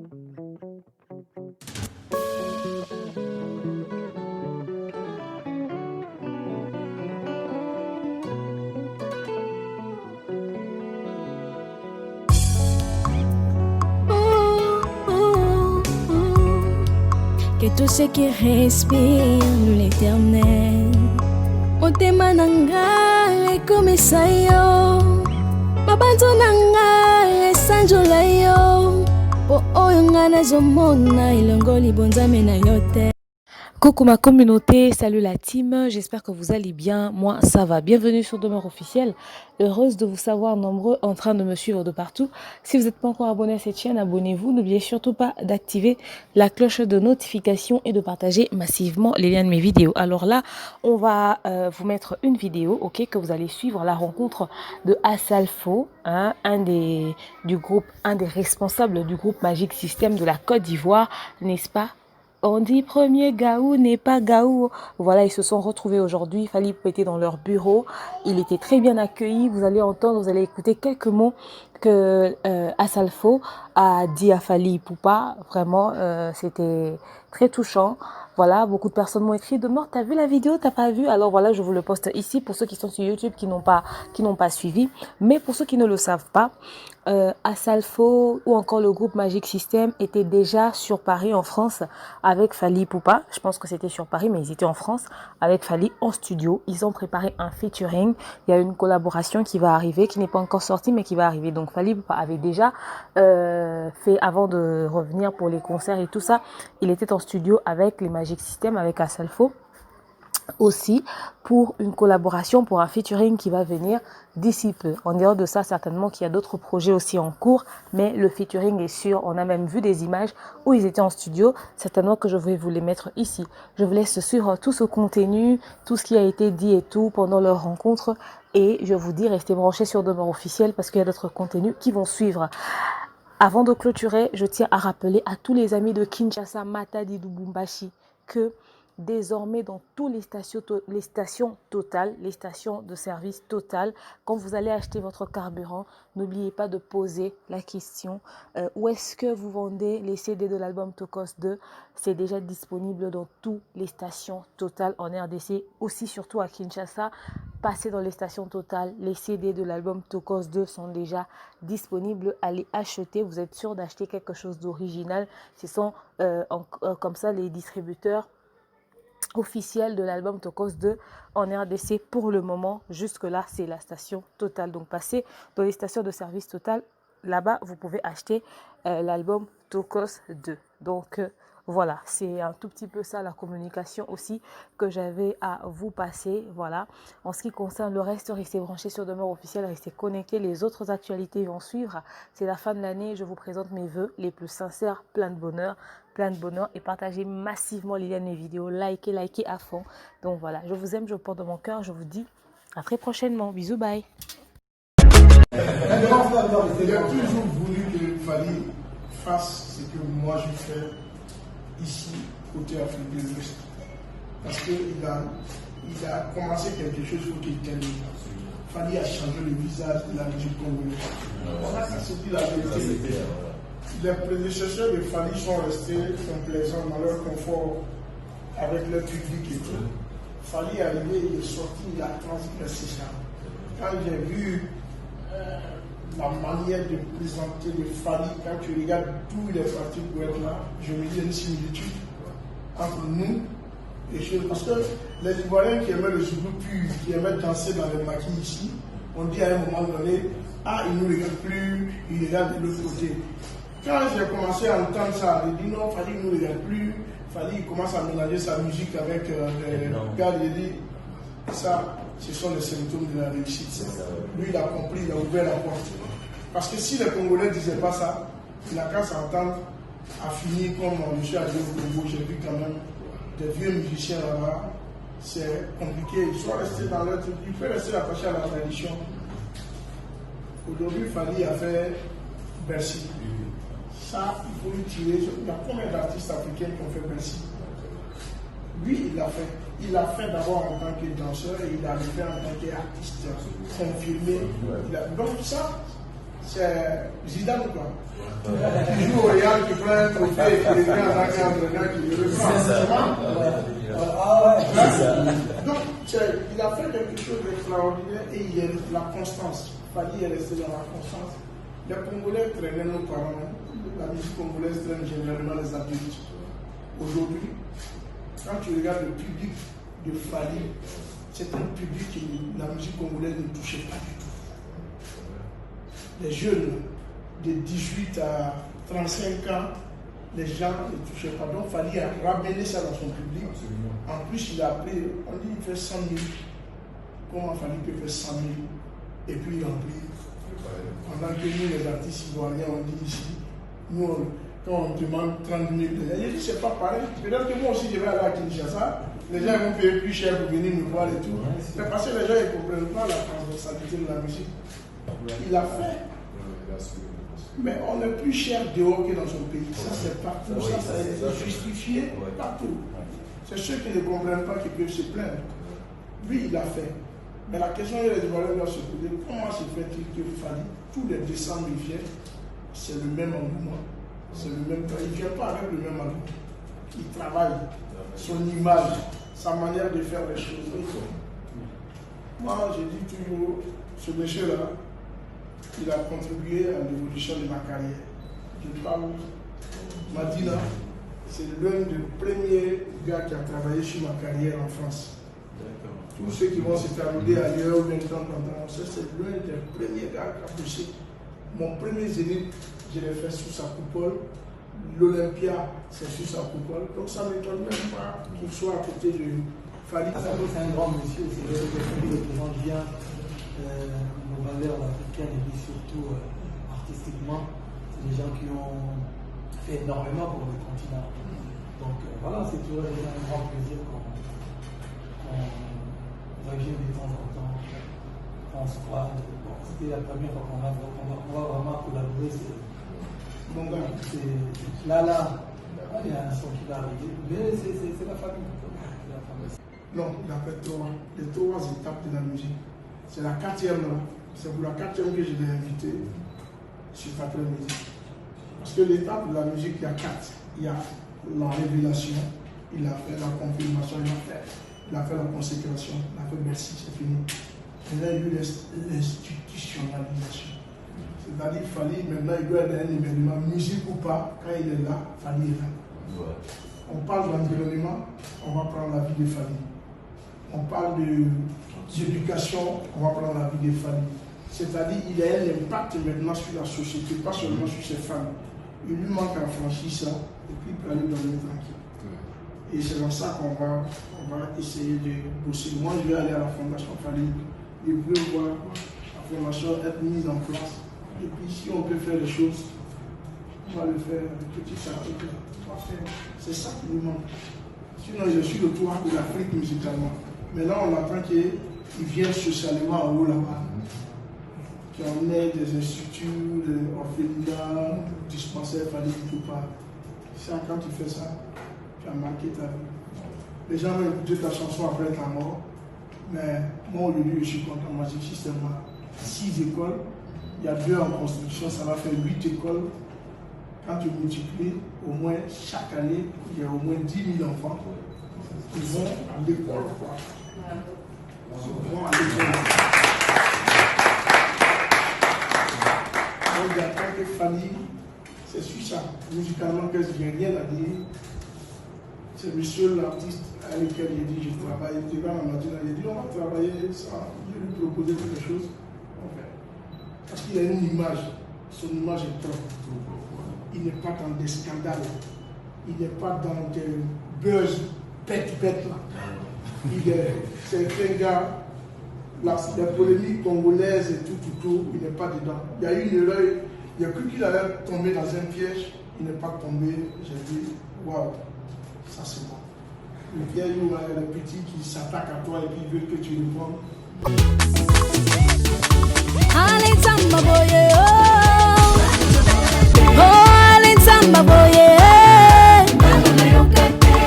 Que tout ce qui respire l'éternel motema nanga ekomisa yo mabanzo nanga esanjola yo po oyo nga nazomona elongo libonzame na yo te. Coucou ma communauté, salut la team, j'espère que vous allez bien, moi ça va. Bienvenue sur Demeure Officielle, heureuse de vous savoir nombreux en train de me suivre de partout. Si vous n'êtes pas encore abonné à cette chaîne, abonnez-vous, n'oubliez surtout pas d'activer la cloche de notification et de partager massivement les liens de mes vidéos. Alors là, on va vous mettre une vidéo, ok, que vous allez suivre la rencontre de Assalfo, hein, un des responsables du groupe Magic System de la Côte d'Ivoire, n'est-ce pas? On dit premier Gaou n'est pas Gaou. Voilà, ils se sont retrouvés aujourd'hui. Fally Ipupa était dans leur bureau. Il était très bien accueilli. Vous allez entendre, vous allez écouter quelques mots que Assalfo a dit à Fally Ipupa. Vraiment, c'était très touchant. Voilà, beaucoup de personnes m'ont écrit Demeure, t'as vu la vidéo, t'as pas vu? Alors voilà, je vous le poste ici pour ceux qui sont sur YouTube, qui n'ont pas suivi. Mais pour ceux qui ne le savent pas, Assalfo ou encore le groupe Magic System était déjà sur Paris en France avec Fally Ipupa. Je pense que c'était sur Paris, mais ils étaient en France avec Fally en studio. Ils ont préparé un featuring. Il y a une collaboration qui va arriver, qui n'est pas encore sortie, mais qui va arriver. Donc Fally Ipupa avait déjà fait, avant de revenir pour les concerts et tout ça, il était en studio avec les Magic System, avec Assalfo aussi pour une collaboration, pour un featuring qui va venir d'ici peu. En dehors de ça, certainement qu'il y a d'autres projets aussi en cours, mais le featuring est sûr. On a même vu des images où ils étaient en studio. Certainement que je vais vous les mettre ici. Je vous laisse suivre tout ce contenu, tout ce qui a été dit et tout pendant leur rencontre. Et je vous dis, restez branchés sur Demeure Officielle parce qu'il y a d'autres contenus qui vont suivre. Avant de clôturer, je tiens à rappeler à tous les amis de Kinshasa, Matadi, Lubumbashi que désormais dans toutes les stations Total, les stations de service Total, quand vous allez acheter votre carburant, n'oubliez pas de poser la question où est-ce que vous vendez les CD de l'album Tokos 2. C'est déjà disponible dans toutes les stations Total en RDC, aussi surtout à Kinshasa. Passez dans les stations Total, les CD de l'album Tokos 2 sont déjà disponibles. Allez acheter, vous êtes sûr d'acheter quelque chose d'original. Ce sont comme ça les distributeurs officiel de l'album Tokos 2 en RDC pour le moment. Jusque là c'est la station Total, donc passez dans les stations de service Total, là-bas vous pouvez acheter l'album Tokos 2. Donc voilà, c'est un tout petit peu ça la communication aussi que j'avais à vous passer. Voilà, en ce qui concerne le reste, restez branchés sur Demeure Officielle, restez connectés, les autres actualités vont suivre. C'est la fin de l'année, je vous présente mes vœux les plus sincères, plein de bonheur et partagez massivement les liens de mes vidéos, likez à fond. Donc voilà, je vous aime, je vous porte dans mon cœur, je vous dis à très prochainement, bisous, bye. Il a toujours voulu que Fally fasse ce que moi je fais ici, côté Afrique de l'Ouest. Parce qu'il a commencé quelque chose pour qu'il termine. Fally a changé le visage de la musique congolaise. C'est dit la vérité. Les prédécesseurs de Fally sont restés complaisants dans leur confort avec leur public et tout. Fally est arrivé, il est sorti, il a transgressé ça. Quand j'ai vu la manière de présenter de Fally, quand tu regardes tous les partis pour être là, je me dis une similitude entre nous et chez. Parce que les Ivoiriens qui aimaient le zoubou pur, qui aimaient danser dans les maquis ici, on dit à un moment donné, ah, il ne nous regarde plus, il regarde de l'autre côté. Quand j'ai commencé à entendre ça, j'ai dit non, Fally ne nous regarde plus, Fally commence à mélanger sa musique avec les gars, j'ai dit, ça, ce sont les symptômes de la réussite. Lui, il a compris, il a ouvert la porte. Parce que si les Congolais ne disaient pas ça, il n'a qu'à s'entendre à finir comme je suis allé au Congo, j'ai vu quand même des vieux musiciens là-bas, c'est compliqué, ils sont restés dans leur truc, ils peuvent rester attachés à la tradition. Aujourd'hui, Fally a fait Bercy. Ça, il faut lui tirer. Il y a combien d'artistes africains qui ont fait Bercy? Lui, il l'a fait. Il l'a fait d'abord en tant que danseur et il l'a fait en tant qu'artiste confirmé. Donc ça, c'est Zidane ou quoi? Qui joue au Real, qui prend un trophée, et qui les gars, qui le reprend. Donc, il a fait quelque chose d'extraordinaire et il y a la constance. Fali est resté dans la constance. Les Congolais traînaient nos parents. La musique congolaise traîne généralement les adultes. Aujourd'hui, quand tu regardes le public de Fali, c'est un public que la musique congolaise ne touchait pas du tout. Les jeunes de 18 à 35 ans, les gens ne touchaient pas. Donc Fali a ramené ça dans son public. En plus, il a appris, on dit qu'il fait 100 000. Comment Fali peut faire 100 000? Et puis il remplit. Pendant que nous, les artistes ivoiriens, on dit ici, nous, quand on demande 30 000, je dis c'est pas pareil. Peut-être que moi aussi, je vais aller à Kinshasa, les gens vont payer plus cher pour venir me voir et tout. Mais parce que les gens ne comprennent pas la transversalité de la musique. Il a fait. Mais on est plus cher dehors que dans son pays. Ça, c'est partout. Ça est justifié partout. C'est ceux qui ne comprennent pas qui peuvent se plaindre. Lui, il a fait. Mais la question est les Ivoiriens doivent se poser, comment se fait-il que Fali, tous les décembre, il vient, c'est le même engouement, c'est le même temps. Il ne vient pas avec le même engouement. Il travaille, son image, sa manière de faire les choses. Moi, je dis toujours, ce monsieur-là, il a contribué à l'évolution de ma carrière. Je parle, Madina, c'est l'un des premiers gars qui a travaillé sur ma carrière en France. Tous ceux qui vont se terminer ailleurs ou bien temps, c'est l'un des premiers gars qui a poussé. Mon premier zénith, je l'ai fait sous sa coupole. L'Olympia, c'est sous sa coupole. Donc ça ne m'étonne même pas qu'il soit à côté de Fali. C'est un grand monsieur, c'est quelqu'un qui représente bien nos valeurs africaines et puis surtout artistiquement. C'est des gens qui ont fait énormément pour le continent. Donc voilà, c'est toujours un grand plaisir qu'on revient de temps en temps, on se croit. Bon, c'était la première fois qu'on va vraiment collaborer. Mon gars, là, il y a un son qui va arriver, mais c'est la famille. Non, il a fait les trois étapes de la musique. C'est la quatrième là. C'est pour la quatrième que je l'ai invité sur Patriot Musique. Parce que l'étape de la musique, il y a quatre. Il y a la révélation, il a fait la confirmation, il a fait la consécration, il a fait merci, c'est fini. Et là, il y a eu l'institutionnalisation. C'est-à-dire qu'il fallait, maintenant, il doit être un événement, musique ou pas, quand il est là, Fali est là. Ouais. On parle de l'environnement, on va prendre la vie de Fali. On parle d'éducation, on va prendre la vie de Fali. C'est-à-dire qu'il a un impact maintenant sur la société, pas seulement sur ses femmes. Il lui manque à franchir ça, et puis il peut aller dormir tranquille. Et c'est dans ça qu'on va essayer de bosser. Moi, je vais aller à la Fondation Fali. Je veux voir la fondation être mise en place. Et puis, si on peut faire les choses, on va le faire petit à petit. C'est ça qui nous manque. Sinon, je suis le tour de l'Afrique musicalement. Mais là, on attend qu'ils viennent socialement en haut là-bas. Qu'on ait des instituts, des orphelinats, dispensaires, Fali, tout pas. Ça, quand tu fais ça, tu as marqué ta vie. Les gens vont écouter ta chanson après ta mort. Mais moi, aujourd'hui, je suis content. Moi, j'ai système 6 écoles. Il y a 2 en construction, ça va faire 8 écoles. Quand tu multiplies, au moins chaque année, il y a au moins 10 000 enfants qui vont à l'école. Ils vont à l'école. Donc, il y a tant que famille, c'est sur ça. Musicalement, qu'est-ce qu'il n'y a rien à dire. C'est monsieur l'artiste avec lequel j'ai dit je travaille. Il était dans la matinée, il a dit on va travailler ça. Je lui proposé quelque chose. Parce qu'il a une image, son image est propre. Il n'est pas dans des scandales, il n'est pas dans des buzz bête là. C'est un gars, la polémique congolaise et tout, il n'est pas dedans. Il y a eu une erreur, il a cru qu'il allait tomber dans un piège, il n'est pas tombé. J'ai dit, waouh, ça c'est bon. Le piège où il y a les petits qui s'attaquent à toi et qui veulent que tu répondes. Allez Samba boye oh allez Samba boye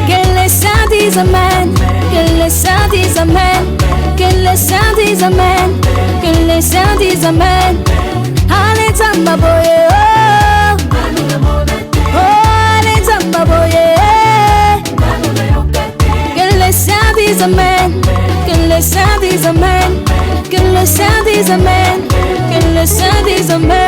que les saints disent amen, que les saints disent amen, que les saints disent amen, que les saints disent amen. Allez nzamba boye les nzamba boye. Que le Saint dise amen, que le Saint dise amen, que le Saint dise amen, que le Saint dise amen.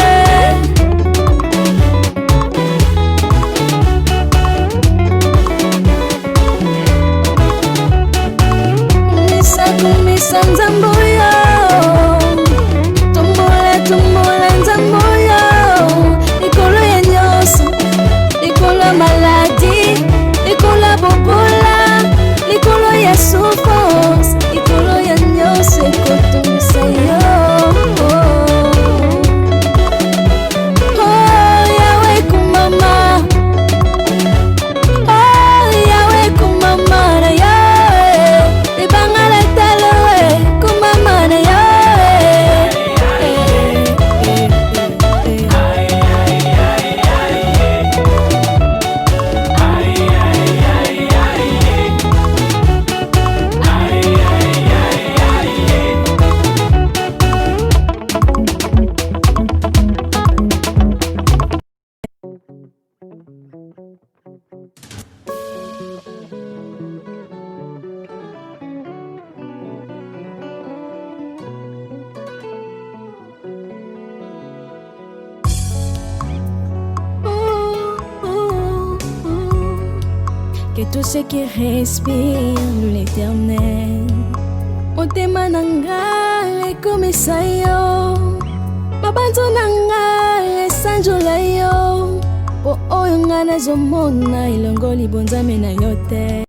Kumisa nzamboyo, tumbola nzamboyo. Likolo ya nyonso, likolo maladi, likolo bobola, likolo ya souffrance, likolo ya nyonso ekotumisa yo. Oh Yahweh kumama, oh Yahweh kumama na Yahweh, libangala taloe kumama na Yahweh. Que tout ce qui respire loue l'Éternel. Motema nanga ekomisa yo, mabanzo nanga esanjola yo. Po oyo nga nazomona elongoli bonzambe na yo te.